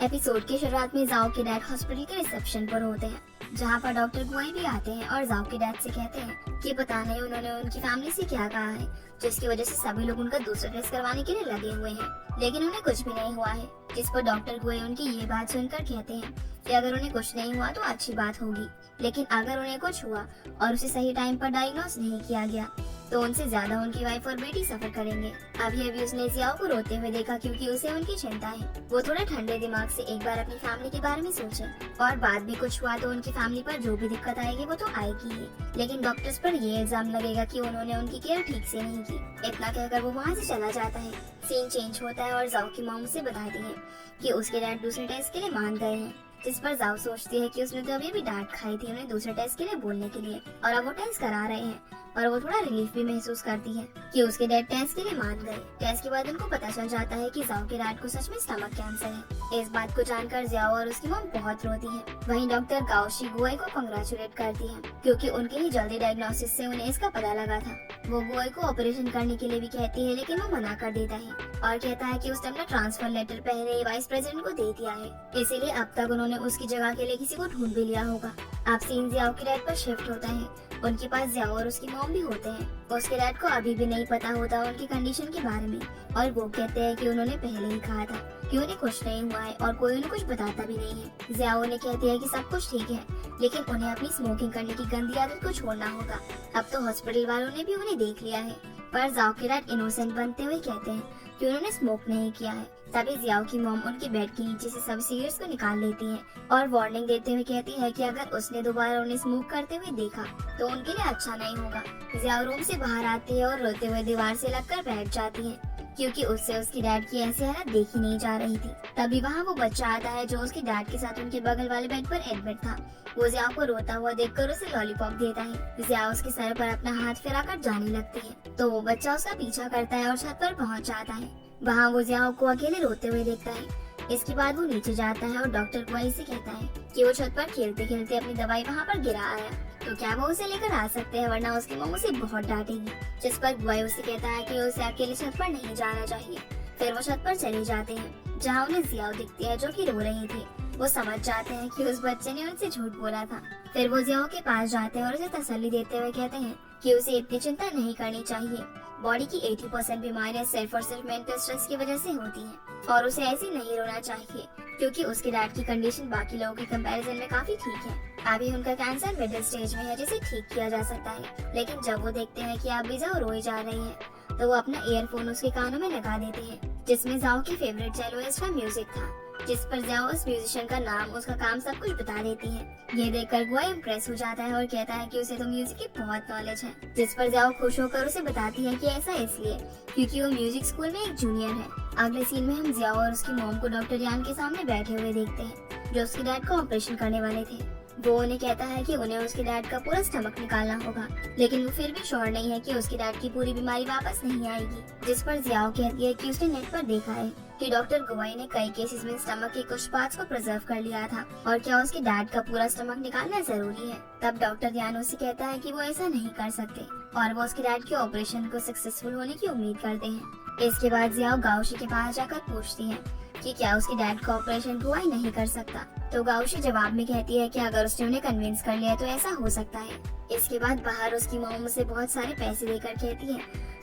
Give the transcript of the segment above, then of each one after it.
Episode की शुरुआत में जाओ के डैड हॉस्पिटल के रिसेप्शन पर होते हैं, जहाँ पर डॉक्टर गुआई भी आते हैं और जाओ के डैड से कहते हैं कि पता नहीं उन्होंने उनकी फैमिली से क्या कहा है, जिसकी वजह से सभी लोग उनका दूसरा टेस्ट करवाने के लिए लगे हुए हैं, लेकिन उन्हें कुछ भी नहीं हुआ है। जिस पर डॉक्टर गुआई उनकी ये बात सुनकर कहते हैं कि अगर उन्हें कुछ नहीं हुआ तो अच्छी बात होगी, लेकिन अगर उन्हें कुछ हुआ और उसे सही टाइम पर डायग्नोस नहीं किया गया तो उनसे ज्यादा उनकी वाइफ और बेटी सफर करेंगे। अभी उसने जियाओ को रोते हुए देखा क्योंकि उसे उनकी चिंता है। वो थोड़ा ठंडे दिमाग से एक बार अपनी फैमिली के बारे में सोचे और बाद भी कुछ हुआ तो उनकी फैमिली पर जो भी दिक्कत आएगी वो तो आएगी ही, लेकिन डॉक्टर्स पर ये इल्जाम लगेगा कि उन्होंने उनकी केयर ठीक से नहीं की। इतना कहकर वो वहाँ से चला जाता है। सीन चेंज होता है और जाओ की मॉम उसे बताती है कि उसके डैड दूसरे टेस्ट के लिए मान गए हैं, जिस पर जाओ सोचती है कि उसने तो अभी भी डांट खाई थी उन्हें दूसरे टेस्ट के लिए बोलने के लिए और अब वो टेस्ट करा रहे हैं, और वो थोड़ा रिलीफ भी महसूस करती है कि उसके डैड टेस्ट के लिए मान गए। टेस्ट के बाद उनको पता चल जाता है कि जाओ के डैड को सच में स्टमक कैंसर है। इस बात को जानकर जाओ और उसकी मॉम बहुत रोती है। वहीं डॉक्टर गाओशी गुआई को कांग्रेचुलेट करती है क्योंकि उनके ही जल्दी डायग्नोसिस से उन्हें इसका पता लगा था। वो गुआई को ऑपरेशन करने के लिए भी कहती है, लेकिन वो मना कर देता है और कहता है कि उसने अपना ट्रांसफर लेटर पहले ही वाइस प्रेसिडेंट को दे दिया है, इसीलिए अब तक उन्होंने उसकी जगह के लिए किसी को ढूंढ भी लिया होगा। अब सीन जियाओ के डैड पर शिफ्ट होता है। उनके पास जियाओ और उसकी मॉम भी होते हैं। उसके डैड को अभी भी नहीं पता होता उनकी कंडीशन के बारे में और वो कहते हैं कि उन्होंने पहले ही कहा था कि उन्हें कुछ नहीं हुआ है और कोई उन्हें कुछ बताता भी नहीं है। जियाओ उन्हें कहती है कि सब कुछ ठीक है, लेकिन उन्हें अपनी स्मोकिंग करने की गंदी आदत को छोड़ना होगा। अब तो हॉस्पिटल वालों ने भी उन्हें देख लिया है, पर जाओ के डैड इनोसेंट बनते हुए कहते हैं कि उन्होंने स्मोक नहीं किया है। तभी जियाओ की मॉम उनके बेड के नीचे से सब सिगरेट्स को निकाल लेती है और वार्निंग देते हुए कहती है कि अगर उसने दोबारा उन्हें स्मोक करते हुए देखा तो उनके लिए अच्छा नहीं होगा। जियाओ रूम से बाहर आती है और रोते हुए दीवार से लगकर बैठ जाती है क्योंकि उससे उसकी डैड की ऐसी हालत देखी नहीं जा रही थी। तभी वहाँ वो बच्चा आता है जो उसके डैड के साथ उनके बगल वाले बेड पर एडमिट था। वो जियाओ को रोता हुआ देखकर उसे लॉलीपॉप देता है। जियाओ उसके सर पर अपना हाथ फिराकर जाने लगती है तो वो बच्चा उसका पीछा करता है और छत पर पहुँच जाता है। वहाँ वो जियाओ को अकेले रोते हुए देखता है। इसके बाद वो नीचे जाता है और डॉक्टर गुआई से कहता है कि वो छत पर खेलते खेलते अपनी दवाई वहाँ पर गिरा आया, तो क्या वो उसे लेकर आ सकते हैं, वरना उसकी मॉम उसे बहुत डांटेगी। जिस पर गुआई उसे कहता है कि उसे अकेले छत पर नहीं जाना चाहिए। फिर वो छत पर चले जाते हैं जहाँ उन्हें जियाओ दिखती है जो कि रो रही थी। वो समझ जाते हैं कि उस बच्चे ने उनसे झूठ बोला था। फिर वो जियाओ के पास जाते हैं और उसे तसल्ली देते हुए कहते हैं कि उसे इतनी चिंता नहीं करनी चाहिए। बॉडी की 80% बीमारियां सिर्फ और सिर्फ मेंटल स्ट्रेस की वजह से होती हैं और उसे ऐसे नहीं रोना चाहिए क्योंकि उसके डैड की कंडीशन बाकी लोगों के कंपैरिजन में काफी ठीक है। अभी उनका कैंसर मिडिल स्टेज में है जिसे ठीक किया जा सकता है, लेकिन जब वो देखते हैं कि अभी जाओ रोई जा रही है तो वो अपना ईयरफोन उसके कानों में लगा देते हैं, जिसमें जाओ की फेवरेट चेलोइस्ट का म्यूजिक था। जिस पर जाओ उस म्यूजिशियन का नाम, उसका काम सब कुछ बता देती है। ये देखकर गुआई इम्प्रेस हो जाता है और कहता है कि उसे तो म्यूजिक की बहुत नॉलेज है। जिस पर जाओ खुश होकर उसे बताती है कि ऐसा इसलिए क्योंकि वो म्यूजिक स्कूल में एक जूनियर है। अगले सीन में हम जियाओ और उसकी मॉम को डॉक्टर यान के सामने बैठे हुए देखते हैं जो उसके डैड का ऑपरेशन करने वाले थे। वो उन्हें कहता है कि उन्हें उसके डैड का पूरा स्टमक निकालना होगा, लेकिन वो फिर भी श्योर नहीं है कि उसके डैड की पूरी बीमारी वापस नहीं आएगी। जिस पर जियाओ कहती है कि उसने नेट पर देखा है कि डॉक्टर गुआई ने कई केसेस में स्टमक के कुछ पार्ट्स को प्रिजर्व कर लिया था और क्या उसके डैड का पूरा स्टमक निकालना जरूरी है। तब डॉक्टर यान उसे कहता है कि वो ऐसा नहीं कर सकते और वो उसके डैड के ऑपरेशन को सक्सेसफुल होने की उम्मीद करते हैं। इसके बाद जियाओ गाओशी के पास जाकर पूछती है कि क्या उसके डैड का ऑपरेशन गुआई नहीं कर सकता, तो गाओशी जवाब में कहती है कि अगर उसने उन्हें कन्विंस कर लिया तो ऐसा हो सकता है। इसके बाद बाहर उसकी मॉम उसे बहुत सारे पैसे देकर कहती है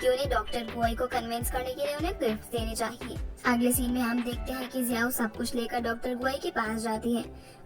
कि उन्हें डॉक्टर गुआई को कन्विंस करने के लिए उन्हें गिफ्ट देने चाहिए। अगले सीन में हम देखते हैं कि जियाओ सब कुछ लेकर डॉक्टर गुआई के पास जाती है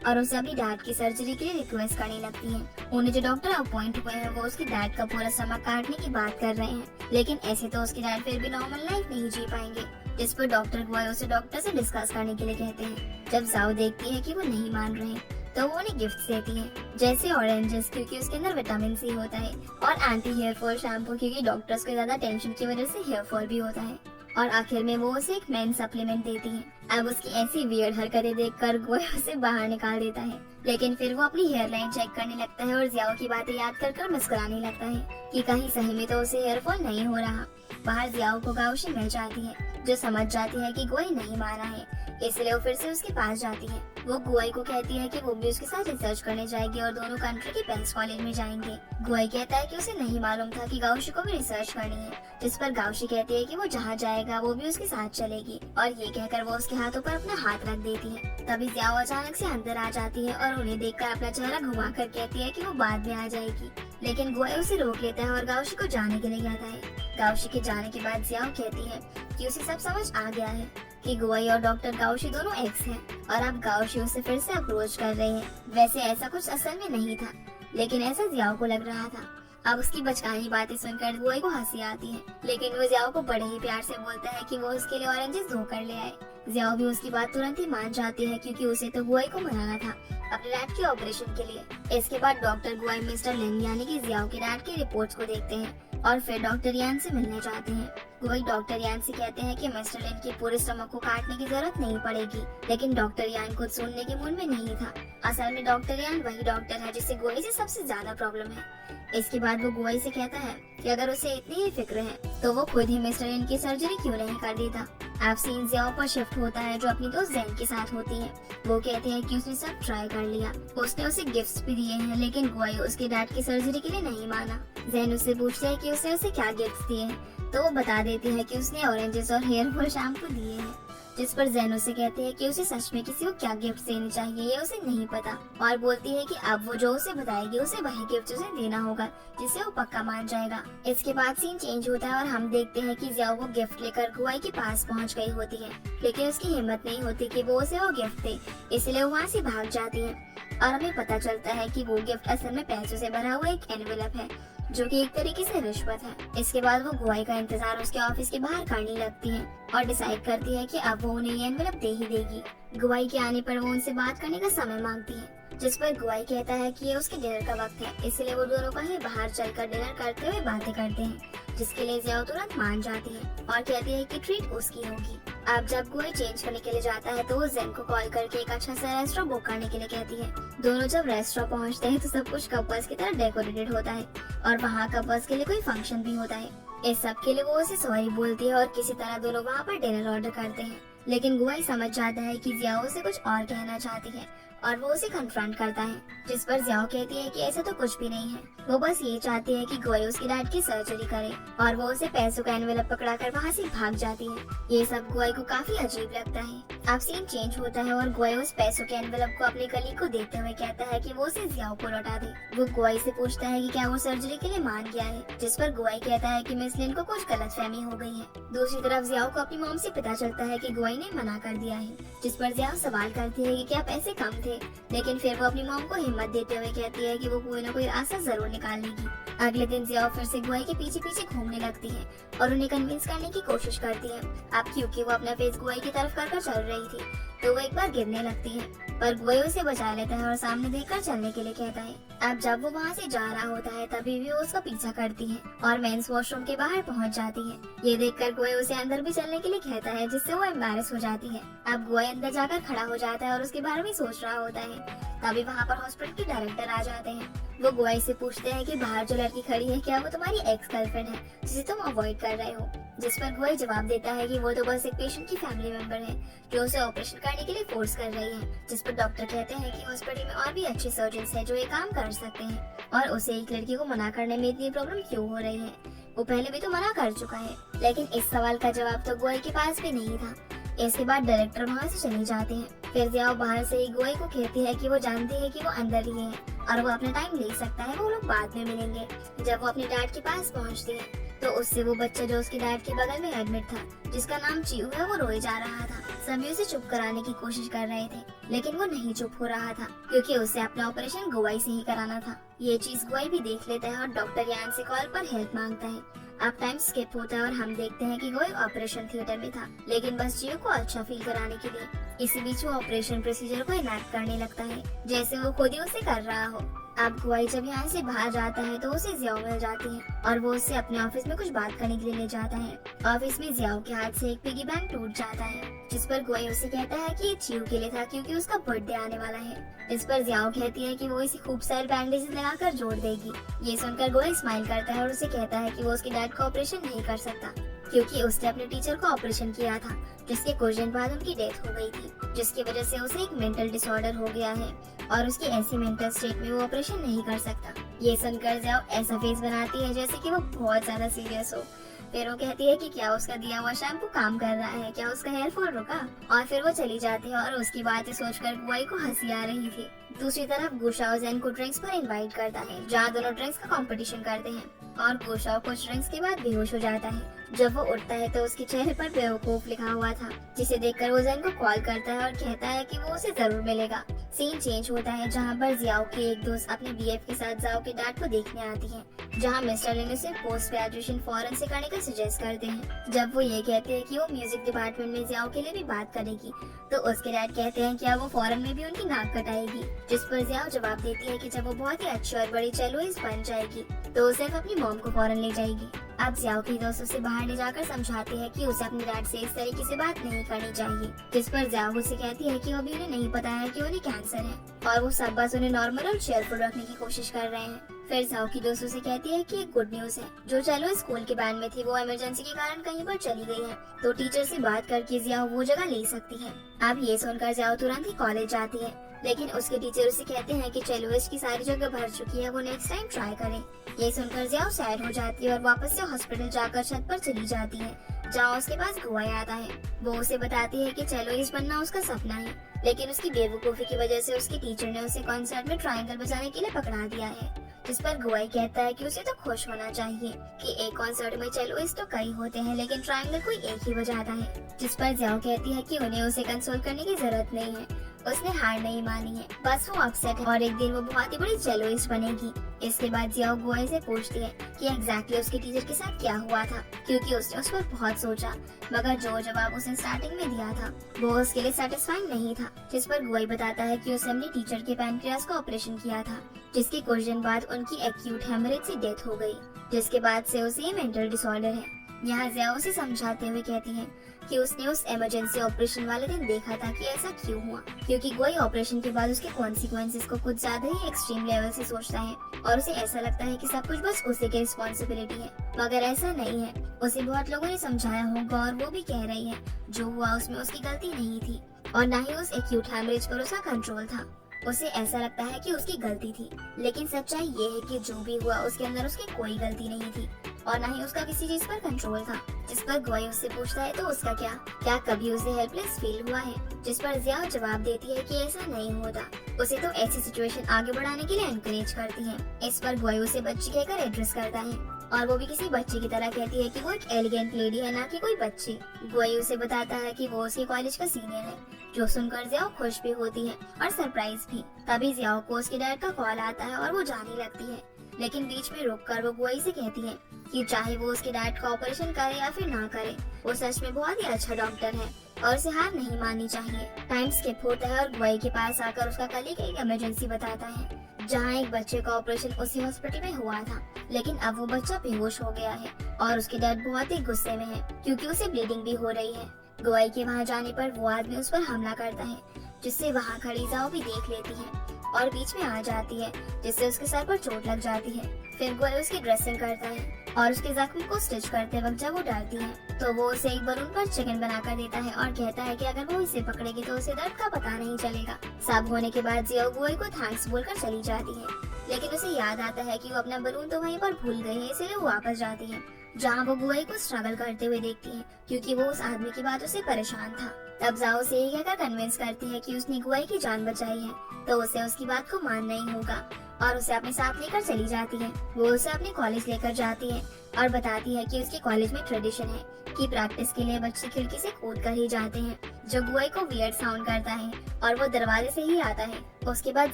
और उसे अपनी डैड की सर्जरी के लिए रिक्वेस्ट करने लगती है। उन्हें जो डॉक्टर अपॉइंट हुए हैं वो उसके डैड का पूरा स्टमक काटने की बात कर रहे हैं, लेकिन ऐसे तो उसके डैड फिर भी नॉर्मल लाइफ नहीं जी पाएंगे। जिस पर डॉक्टर गुआई उसे डॉक्टर से डिस्कस करने के लिए कहते हैं। जब जाओ देखती है कि वो नहीं मान रहे तो वो उन्हें गिफ्ट देती है, जैसे ऑरेंजेस क्योंकि उसके अंदर विटामिन सी होता है और एंटी हेयर फॉल शैम्पू क्योंकि डॉक्टर्स को ज्यादा टेंशन की वजह से हेयर फॉल भी होता है, और आखिर में वो उसे एक मेन सप्लीमेंट देती है। अब उसकी ऐसी वियर्ड हरकतें देखकर गुआई उसे बाहर निकाल देता है, लेकिन फिर वो अपनी हेयर लाइन चेक करने लगता है और जियाओ की बातें याद कर मुस्कुराने लगता है कि कहीं सही में तो उसे हेयर फॉल नहीं हो रहा। बाहर जियाओ को गाओशी मिल जाती है जो समझ जाती है कि गुआई नहीं माना है, इसलिए वो फिर से उसके पास जाती है। वो गुआई को कहती है कि वो भी उसके साथ रिसर्च करने जाएगी और दोनों कंट्री के बेस्ट कॉलेज में जाएंगे। गुआई कहता है कि उसे नहीं मालूम था कि गाउशी को भी रिसर्च करनी है, जिस पर गाउशी कहती है कि वो जहाँ जाएगा वो भी उसके साथ चलेगी, और ये कहकर वो उसके हाथों पर अपना हाथ रख देती है। तभी जियाओ अचानक से अंदर आ जाती है और उन्हें देखकर अपना चेहरा घुमा कर कहती है कि वो बाद में आ जाएगी, लेकिन गुआई उसे रोक लेता है और गाउशी को जाने के लिए कहता है। गाउशी के जाने के बाद जियाओ कहती है कि उसे सब समझ आ गया है कि गुआई और डॉक्टर गाउशी दोनों एक्स हैं और अब गाउशी उसे फिर से अप्रोच कर रही है। वैसे ऐसा कुछ असल में नहीं था, लेकिन ऐसा जियाओ को लग रहा था। अब उसकी बचकानी बातें सुनकर गुआई को हंसी आती है, लेकिन वो जियाओ को बड़े ही प्यार से बोलता है कि वो उसके लिए ऑरेंजेस धो कर ले आए। जियाओ भी उसकी बात तुरंत ही मान जाती है, क्योंकि उसे तो गुआई को मनाना था अपने डैड के ऑपरेशन के लिए। इसके बाद डॉक्टर गुआई मिस्टर लिन यानी कि जियाओ के डैड की रिपोर्ट्स को देखते हैं और फिर डॉक्टर यान से मिलने जाते हैं। गुआई डॉक्टर यान से कहते हैं कि मिस्टर लिन की पूरे स्टमक को काटने की जरूरत नहीं पड़ेगी, लेकिन डॉक्टर यान कुछ सुनने के मूड में नहीं था। असल में डॉक्टर यान वही डॉक्टर है जिसे गुआई से सबसे ज्यादा प्रॉब्लम है। इसके बाद वो गुआई से कहता है कि अगर उसे इतनी ही फिक्र है तो वो खुद ही मिस्टर लिन की सर्जरी क्यों नहीं कर देता। अब सीन जियाओ पर शिफ्ट होता है, जो अपनी दोस्त जैन के साथ होती है। वो कहते हैं कि उसने सब ट्राई कर लिया, उसने उसे गिफ्ट्स भी दिए हैं, लेकिन गुआई उसके डैड की सर्जरी के लिए नहीं माना। जैन उससे पूछते हैं कि उसने उसे क्या गिफ्ट्स दिए हैं, तो वो बता देती है कि उसने ऑरेंजेस और हेयर फॉल शैम्पू दिए हैं, जिस पर जैन उसे कहते हैं कि उसे सच में किसी को क्या गिफ्ट देने चाहिए ये उसे नहीं पता, और बोलती है कि अब वो जो उसे बताएगी उसे वही गिफ्ट उसे देना होगा, जिससे वो पक्का मान जाएगा। इसके बाद सीन चेंज होता है और हम देखते हैं कि जियाओ वो गिफ्ट लेकर गुआई के पास पहुंच गई होती है, लेकिन उसकी हिम्मत नहीं होती कि वो उसे वो गिफ्ट दे, इसलिए वो वहाँ से भाग जाती है। और हमें पता चलता है कि वो गिफ्ट असल में पैसों से भरा हुआ एक एनवेलप है, जो कि एक तरीके से रिश्वत है। इसके बाद वो गुआई का इंतजार उसके ऑफिस के बाहर करने लगती है और डिसाइड करती है कि अब वो उन्हें ये एनवेलप दे ही देगी। गुआई के आने पर वो उनसे बात करने का समय मांगती है, जिस पर गुआई कहता है कि ये उसके डिनर का वक्त है, इसलिए वो दोनों कहीं बाहर चलकर डिनर करते हुए बातें करते हैं, जिसके लिए जियाओ तुरंत मान जाती है और कहती है कि ट्रीट उसकी होगी। अब जब गुआई चेंज करने के लिए जाता है तो वो जेन को कॉल करके एक अच्छा सा रेस्टोरेंट बुक करने के लिए कहती है। दोनों जब रेस्टोरेंट पहुंचते हैं तो सब कुछ कपल्स की तरह डेकोरेटेड होता है और वहाँ कपल्स के लिए कोई फंक्शन भी होता है। इस सब के लिए वो उसे सॉरी बोलती है और किसी तरह दोनों वहाँ पर डिनर ऑर्डर करते हैं, लेकिन गुआई समझ जाता है कि जियाओ से कुछ और कहना चाहती है और वो उसे कन्फ्रंट करता है, जिस पर जियाओ कहती है कि ऐसा तो कुछ भी नहीं है, वो बस ये चाहती है कि गुआई उसके डैड की सर्जरी करे, और वो उसे पैसों का एनवेलप पकड़ाकर वहाँ से भाग जाती है। ये सब गुआई को काफी अजीब लगता है। अब सीन चेंज होता है और गुआई उस पैसों के एनवेलप को अपने कलीग को देते हुए कहता है कि वो उसे जियाओ को लौटा दे। वो गुआई से पूछता है कि क्या वो सर्जरी के लिए मान गया है, जिस पर गुआई कहता है कि मिस लिन को कुछ गलतफहमी हो गई है। दूसरी तरफ जियाओ को अपनी मॉम से पता चलता है कि गुआई ने मना कर दिया है, जिस पर जियाओ सवाल करती है कि क्या पैसे कम थे, लेकिन फिर वो अपनी मॉम को हिम्मत देते हुए कहती है कि वो कोई न कोई रास्ता जरूर निकाल लेगी। अगले दिन जियाओ फिर से गुआई के पीछे पीछे घूमने लगती है और उन्हें कन्विंस करने की कोशिश करती है। अब क्योंकि वो अपना फेस गुआई की तरफ कर चल रही थी तो वो एक बार गिरने लगती है, पर गुआई उसे बचा लेता है और सामने देखकर चलने के लिए कहता है। अब जब वो वहाँ से जा रहा होता है तभी भी वो उसका पीछा करती है और मेंस वॉशरूम के बाहर पहुँच जाती है। ये देखकर गुआई उसे अंदर भी चलने के लिए कहता है, जिससे वो एम्बैरेस हो जाती है। अब गुआई अंदर जाकर खड़ा हो जाता है और उसके बारे में सोच रहा होता है। तभी वहाँ पर हॉस्पिटल के डायरेक्टर आ जाते हैं। वो गुआई से पूछते हैं कि बाहर जो लड़की खड़ी है क्या वो तुम्हारी एक्स गर्लफ्रेंड है जिसे तुम अवॉइड कर रहे हो, जिस पर गुआई जवाब देता है कि वो तो बस एक पेशेंट की फैमिली मेंबर है जो उसे ऑपरेशन करने के लिए फोर्स कर रही है। जिस पर डॉक्टर कहते हैं कि हॉस्पिटल में और भी अच्छे सर्जन्स हैं जो ये काम कर सकते हैं और उसे एक लड़की को मना करने में इतनी प्रॉब्लम क्यों हो रही है, वो पहले भी तो मना कर चुका है। लेकिन इस सवाल का जवाब तो गुआई के पास भी नहीं था। इसके बाद डायरेक्टर वहाँ से चले जाते हैं। फिर जियाओ बाहर से ही गुआई को कहती है कि वो जानती है कि वो अंदर ही है और वो अपना टाइम ले सकता है, वो लोग बाद में मिलेंगे। जब वो अपने डैड के पास पहुँचती है तो उससे वो बच्चा जो उसके डैड के बगल में एडमिट था, जिसका नाम चियू है, वो रोए जा रहा था। सभी उसे चुप कराने की कोशिश कर रहे थे, लेकिन वो नहीं चुप हो रहा था क्योंकि उसे अपना ऑपरेशन गुआई से ही कराना था। ये चीज गुआई भी देख लेता है और डॉक्टर यान से कॉल पर हेल्प मांगता है। अब टाइम स्किप होता है और हम देखते हैं कि गुआई ऑपरेशन थिएटर में था, लेकिन बस चियू को अच्छा फील कराने के लिए। इसी बीच वो ऑपरेशन प्रोसीजर को इनैक्ट करने लगता है जैसे वो खुद ही उसे कर रहा हो। अब गुआई जब यहाँ से बाहर जाता है तो उसे जियाओ मिल जाती है और वो उससे अपने ऑफिस में कुछ बात करने के लिए ले जाता है। ऑफिस में जियाओ के हाथ से एक पिगी बैंक टूट जाता है, जिस पर गुआई उसे कहता है कि ये चियू के लिए था क्योंकि उसका बर्थडे आने वाला है। इस पर जियाओ कहती है कि वो इसे खूब सारे बैंडेज लगाकर जोड़ देगी। ये सुनकर गुआई स्माइल करता है और उसे कहता है कि वो उसके डैड का ऑपरेशन नहीं कर सकता क्योंकि उसने अपने टीचर को ऑपरेशन किया था, जिसके कुछ दिन बाद उनकी डेथ हो गई थी, जिसकी वजह से उसे एक मेंटल डिसऑर्डर हो गया है और उसकी ऐसी मेंटल स्टेट में वो ऑपरेशन नहीं कर सकता। ये सुनकर जाओ ऐसा फेस बनाती है जैसे कि वो बहुत ज्यादा सीरियस हो। फिर वो कहती है कि क्या उसका दिया हुआ शैम्पू काम कर रहा है, क्या उसका हेयर फॉल रुका, और फिर वो चली जाती है और उसकी बातें सोचकर गुआई को हंसी आ रही थी। दूसरी तरफ गुशाओ ज़ेन को ड्रिंक्स पर इनवाइट करता है, जहाँ दोनों ड्रिंक्स का कंपटीशन करते हैं और गुशाओ कुछ ड्रिंक्स के बाद बेहोश हो जाता है। जब वो उठता है तो उसके चेहरे पर बेवकूफ लिखा हुआ था, जिसे देखकर वो ज़ेन को कॉल करता है और कहता है कि वो उसे जरूर मिलेगा। सीन चेंज होता है जहाँ पर जियाओ के एक दोस्त अपने बीएफ के साथ जाओ के डैड को देखने आती है, जहाँ मिस्टर लिन उसे पोस्ट ग्रेजुएशन फॉरेन से करने का सजेस्ट करते हैं। जब वो ये कहते हैं कि वो म्यूजिक डिपार्टमेंट में जियाओ के लिए भी बात करेगी, तो उसके डैड कहते हैं कि वो फॉरेन में भी उनकी नाक कटाएगी, जिस पर जियाओ जवाब देती है कि जब वो बहुत ही अच्छी और बड़ी चेलोइस्ट बन जाएगी तो वो सिर्फ अपनी मॉम को फॉरेन ले जाएगी। अब जियाओ की दोस्त उसे बाहर ले जाकर समझाती है कि उसे अपने डैड से इस तरीके से बात नहीं करनी चाहिए, जिस पर जियाओ उसे कहती है कि अभी उन्हें नहीं पता है कि उन्हें कैंसर है और वो सब बस उन्हें नॉर्मल और चेयरफुल रखने की कोशिश कर रहे हैं। फिर जियाओ की दोस्त उसे कहती है कि एक गुड न्यूज है, जो चलो स्कूल के बैंड में थी वो इमरजेंसी के कारण कहीं पर चली गई है, तो टीचर से बात करके जियाओ वो जगह ले सकती है। अब ये सुनकर जियाओ तुरंत ही कॉलेज जाती है, लेकिन उसके टीचर उसे कहते हैं कि चेलोइस्ट की सारी जगह भर चुकी है, वो नेक्स्ट टाइम ट्राई करे। ये सुनकर जियाओ सैड हो जाती है और वापस से हॉस्पिटल जाकर छत पर चली जाती है, जहाँ उसके पास गुआई आता है। वो उसे बताती है कि चेलोइस्ट बनना उसका सपना है, लेकिन उसकी बेवकूफी की वजह से उसके टीचर ने उसे कॉन्सर्ट में ट्रायंगल बजाने के लिए पकड़ा दिया है, जिस पर गुआई कहता है कि उसे तो खुश होना चाहिए कि एक कॉन्सर्ट में चेलोइस्ट तो कई होते हैं लेकिन ट्रायंगल कोई एक ही बजाता है, जिस पर जियाओ कहती है कि उन्हें उसे कंसोल करने की जरूरत नहीं है, उसने हार नहीं मानी है, बस वो अपसेट है और एक दिन वो बहुत ही बड़ी चेलोइस्ट बनेगी। इसके बाद जियाओ गुआई से पूछती है कि एग्जैक्टली उसके टीचर के साथ क्या हुआ था, क्योंकि उसने उस पर बहुत सोचा, मगर जो जवाब उसने स्टार्टिंग में दिया था वो उसके लिए सेटिस्फाइंग नहीं था। जिस पर गुआई बताता है कि उसने अपने टीचर के पैनक्रियास का ऑपरेशन किया था, जिसके कुछ दिन बाद उनकी एक्यूट हेमरेज से डेथ हो गई, जिसके बाद से उसे मेंटल डिसऑर्डर है। यहाँ जियाओ उसे समझाते हुए कहती है कि उसने उस इमरजेंसी ऑपरेशन वाले दिन देखा था कि ऐसा क्यों हुआ, क्योंकि गुआई ऑपरेशन के बाद उसके कॉन्सिक्वेंसेस को कुछ ज्यादा ही एक्सट्रीम लेवल से सोचता है और उसे ऐसा लगता है कि सब कुछ बस उसी की रिस्पॉन्सिबिलिटी है, मगर ऐसा नहीं है। उसे बहुत लोगों ने समझाया होगा और वो भी कह रही है जो हुआ उसमें उसकी गलती नहीं थी और न ही उस एक्यूट हेमरेज पर उसका कंट्रोल था। उसे ऐसा लगता है कि उसकी गलती थी, लेकिन सच्चाई ये है कि जो भी हुआ उसके अंदर उसकी कोई गलती नहीं थी और न ही उसका किसी चीज पर कंट्रोल था। जिस पर गुआई उससे पूछता है तो उसका क्या कभी उसे हेल्पलेस फील हुआ है, जिस पर जियाओ जवाब देती है कि ऐसा नहीं होता, उसे तो ऐसी सिचुएशन आगे बढ़ाने के लिए एनकरेज करती है। इस पर गुआई उसे बच्ची कहकर एड्रेस करता है और वो भी किसी बच्ची की तरह कहती है कि वो एक एलिगेंट लेडी है, ना कि कोई बच्ची। गुआई उसे बताता है कि वो उसके कॉलेज का सीनियर है, जो सुनकर जियाओ खुश भी होती है और सरप्राइज भी। तभी जियाओ को उसके डैड का कॉल आता है और वो जाने लगती है, लेकिन बीच में रुककर वो गुआई से कहती है कि चाहे वो उसके डैड का ऑपरेशन करे या फिर ना करे, वो सच में बहुत ही अच्छा डॉक्टर है और उसे हार नहीं माननी चाहिए। टाइम स्किप होता है और गुआई के पास आकर उसका कलीग एक इमरजेंसी बताता है, जहाँ एक बच्चे का ऑपरेशन उसी हॉस्पिटल में हुआ था, लेकिन अब वो बच्चा बेहोश हो गया है और उसके डैड बहुत ही गुस्से में है क्योंकि उसे ब्लीडिंग भी हो रही है। गुआई के वहाँ जाने पर वो आदमी उस पर हमला करता है, जिससे वहाँ खड़ी जाओ भी देख लेती है और बीच में आ जाती है, जिससे उसके सर पर चोट लग जाती है। फिर गुआई उसकी ड्रेसिंग करता है और उसके जख्म को स्टिच करते वक्त जब वो डरती है तो वो उसे एक बलून पर चिकन बनाकर देता है और कहता है कि अगर वो इसे पकड़ेगी तो उसे दर्द का पता नहीं चलेगा। सब होने के बाद जियाओ गुआई को थैंक्स बोलकर चली जाती है, लेकिन उसे याद आता है कि वो अपना बलून तो वहीं पर भूल गई है, इसलिए वो वापस जाती है, जहाँ वो गुआई को स्ट्रगल करते हुए देखती है क्योंकि वो उस आदमी की बातों से परेशान था। तब जाओ से यही कहकर कन्विंस करती है कि उसने गुआई की जान बचाई है तो उसे उसकी बात को मानना ही होगा और उसे अपने साथ लेकर चली जाती है। वो उसे अपने कॉलेज लेकर जाती है और बताती है कि उसके कॉलेज में ट्रेडिशन है कि प्रैक्टिस के लिए बच्चे खिड़की से कूद कर ही जाते हैं, जो गुआई को वियर्ड साउंड करता है और वो दरवाजे से ही आता है। उसके बाद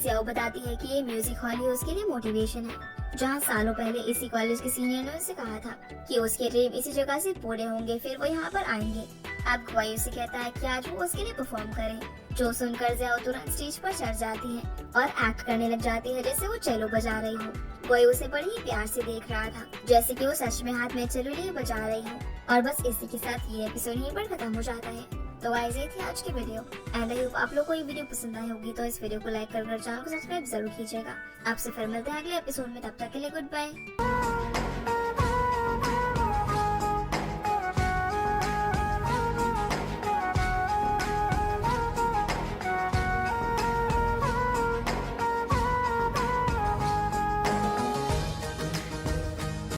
जियाओ बताती है कि ये म्यूजिक हॉल ही उसके लिए मोटिवेशन है, जहाँ सालों पहले इसी कॉलेज के सीनियर ने उसे कहा था कि उसके ड्रीम इसी जगह से पूरे होंगे, फिर वो यहाँ पर आएंगे। अब गुआई उसे कहता है कि आज वो उसके लिए परफॉर्म करे, जो सुनकर जियाओ तुरंत स्टेज पर चढ़ जाती है और एक्ट करने लग जाती है जैसे वो चेलो बजा रही हो। गुआई उसे बड़े ही प्यार से देख रहा था, जैसे कि वो सच में हाथ में चेलो लिए बजा रही हो। और बस इसी के साथ ये एपिसोड यहीं पर खत्म हो जाता है। तो गाइस ये थी आज की वीडियो एंड आई होप आप लोग को ये वीडियो पसंद आई होगी, तो इस वीडियो को लाइक कर चैनल को सब्सक्राइब जरूर कीजिएगा। आपसे फिर मिलते हैं अगले एपिसोड में, तब तक के लिए गुड बाय।